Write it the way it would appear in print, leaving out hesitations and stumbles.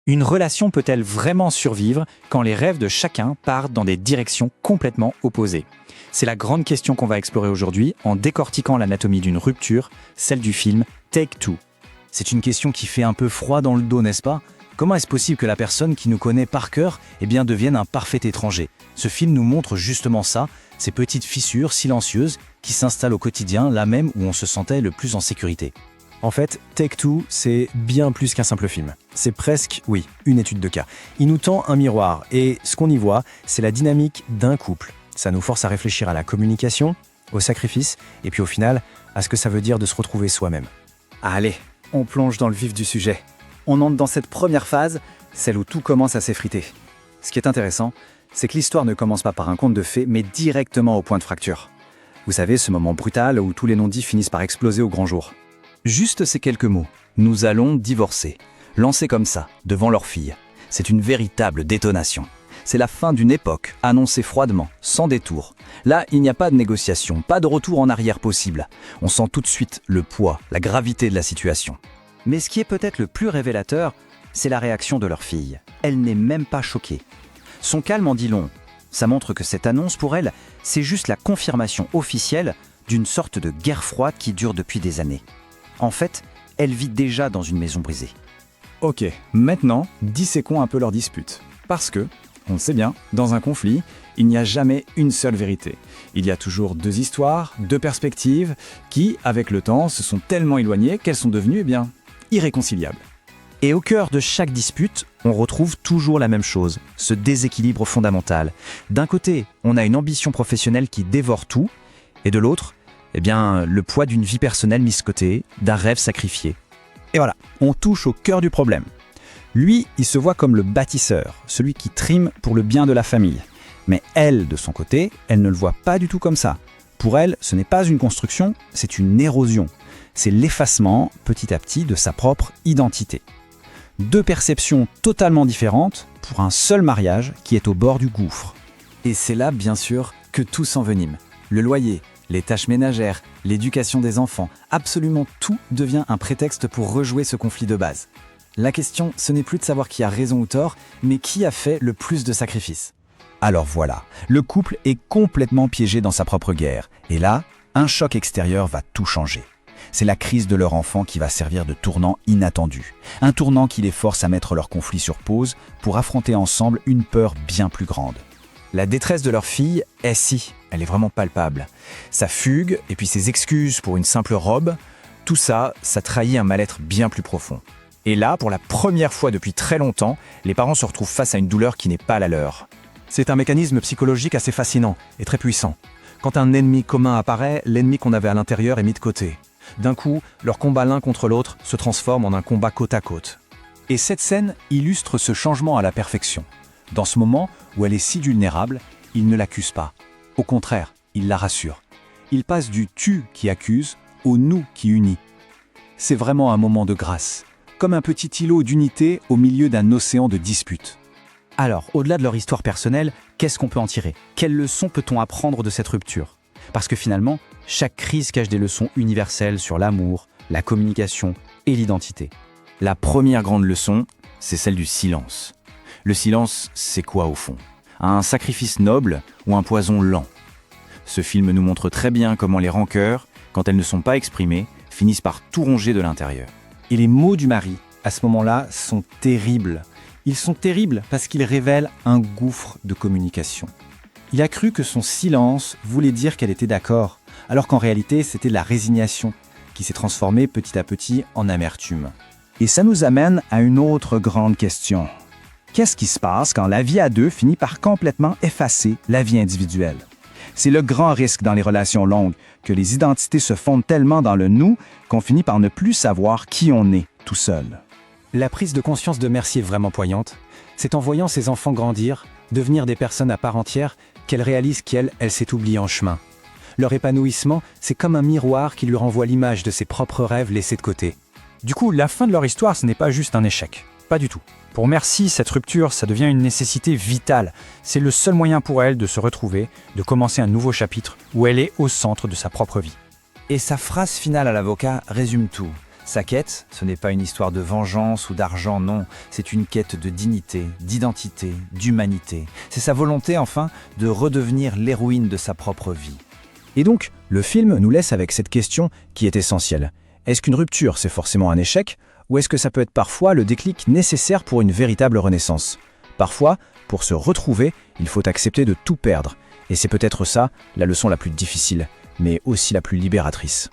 Une relation peut-elle vraiment survivre quand les rêves de chacun partent dans des directions complètement opposées? C'est la grande question qu'on va explorer aujourd'hui en décortiquant l'anatomie d'une rupture, celle du film Take Two. C'est une question qui fait un peu froid dans le dos, n'est-ce pas? Comment est-ce possible que la personne qui nous connaît par cœur devienne un parfait étranger? Ce film nous montre justement ça, ces petites fissures silencieuses qui s'installent au quotidien, là même où on se sentait le plus en sécurité. En fait, Take Two, c'est bien plus qu'un simple film. C'est presque, une étude de cas. Il nous tend un miroir et ce qu'on y voit, c'est la dynamique d'un couple. Ça nous force à réfléchir à la communication, au sacrifice et puis au final, à ce que ça veut dire de se retrouver soi-même. Allez, on plonge dans le vif du sujet. On entre dans cette première phase, celle où tout commence à s'effriter. Ce qui est intéressant, c'est que l'histoire ne commence pas par un conte de fées, mais directement au point de fracture. Vous savez, ce moment brutal où tous les non-dits finissent par exploser au grand jour. Juste ces quelques mots. Nous allons divorcer. Lancés comme ça, devant leur fille. C'est une véritable détonation. C'est la fin d'une époque, annoncée froidement, sans détour. Là, il n'y a pas de négociation, pas de retour en arrière possible. On sent tout de suite le poids, la gravité de la situation. Mais ce qui est peut-être le plus révélateur, c'est la réaction de leur fille. Elle n'est même pas choquée. Son calme en dit long. Ça montre que cette annonce, pour elle, c'est juste la confirmation officielle d'une sorte de guerre froide qui dure depuis des années. En fait, elle vit déjà dans une maison brisée. Ok, maintenant, disséquons un peu leur dispute. Parce que, on le sait bien, dans un conflit, il n'y a jamais une seule vérité. Il y a toujours deux histoires, deux perspectives, qui, avec le temps, se sont tellement éloignées qu'elles sont devenues, irréconciliables. Et au cœur de chaque dispute, on retrouve toujours la même chose, ce déséquilibre fondamental. D'un côté, on a une ambition professionnelle qui dévore tout, et de l'autre, le poids d'une vie personnelle mise de côté, d'un rêve sacrifié. Et voilà, on touche au cœur du problème. Lui, il se voit comme le bâtisseur, celui qui trime pour le bien de la famille. Mais elle, de son côté, elle ne le voit pas du tout comme ça. Pour elle, ce n'est pas une construction, c'est une érosion. C'est l'effacement, petit à petit, de sa propre identité. Deux perceptions totalement différentes pour un seul mariage qui est au bord du gouffre. Et c'est là, bien sûr, que tout s'envenime. Le loyer, les tâches ménagères, l'éducation des enfants, absolument tout devient un prétexte pour rejouer ce conflit de base. La question, ce n'est plus de savoir qui a raison ou tort, mais qui a fait le plus de sacrifices. Alors voilà, le couple est complètement piégé dans sa propre guerre. Et là, un choc extérieur va tout changer. C'est la crise de leur enfant qui va servir de tournant inattendu. Un tournant qui les force à mettre leur conflit sur pause pour affronter ensemble une peur bien plus grande. La détresse de leur fille, elle est vraiment palpable. Sa fugue et puis ses excuses pour une simple robe, tout ça, ça trahit un mal-être bien plus profond. Et là, pour la première fois depuis très longtemps, les parents se retrouvent face à une douleur qui n'est pas la leur. C'est un mécanisme psychologique assez fascinant et très puissant. Quand un ennemi commun apparaît, l'ennemi qu'on avait à l'intérieur est mis de côté. D'un coup, leur combat l'un contre l'autre se transforme en un combat côte à côte. Et cette scène illustre ce changement à la perfection. Dans ce moment où elle est si vulnérable, il ne l'accuse pas. Au contraire, il la rassure. Il passe du « tu » qui accuse au « nous » qui unit. C'est vraiment un moment de grâce, comme un petit îlot d'unité au milieu d'un océan de disputes. Alors, au-delà de leur histoire personnelle, qu'est-ce qu'on peut en tirer? Quelles leçons peut-on apprendre de cette rupture? Parce que finalement, chaque crise cache des leçons universelles sur l'amour, la communication et l'identité. La première grande leçon, c'est celle du silence. Le silence, c'est quoi au fond? Un sacrifice noble ou un poison lent? Ce film nous montre très bien comment les rancœurs, quand elles ne sont pas exprimées, finissent par tout ronger de l'intérieur. Et les mots du mari, à ce moment-là, sont terribles. Ils sont terribles parce qu'ils révèlent un gouffre de communication. Il a cru que son silence voulait dire qu'elle était d'accord, alors qu'en réalité, c'était la résignation qui s'est transformée petit à petit en amertume. Et ça nous amène à une autre grande question. Qu'est-ce qui se passe quand la vie à deux finit par complètement effacer la vie individuelle? C'est le grand risque dans les relations longues, que les identités se fondent tellement dans le « nous » qu'on finit par ne plus savoir qui on est tout seul. La prise de conscience de Mercier est vraiment poignante. C'est en voyant ses enfants grandir, devenir des personnes à part entière, qu'elle réalise qu'elle s'est oubliée en chemin. Leur épanouissement, c'est comme un miroir qui lui renvoie l'image de ses propres rêves laissés de côté. Du coup, la fin de leur histoire, ce n'est pas juste un échec. Pas du tout. Pour Merci, cette rupture, ça devient une nécessité vitale. C'est le seul moyen pour elle de se retrouver, de commencer un nouveau chapitre où elle est au centre de sa propre vie. Et sa phrase finale à l'avocat résume tout. Sa quête, ce n'est pas une histoire de vengeance ou d'argent, non, c'est une quête de dignité, d'identité, d'humanité. C'est sa volonté, enfin, de redevenir l'héroïne de sa propre vie. Et donc, le film nous laisse avec cette question qui est essentielle. Est-ce qu'une rupture, c'est forcément un échec, ou est-ce que ça peut être parfois le déclic nécessaire pour une véritable renaissance? Parfois, pour se retrouver, il faut accepter de tout perdre. Et c'est peut-être ça, la leçon la plus difficile, mais aussi la plus libératrice.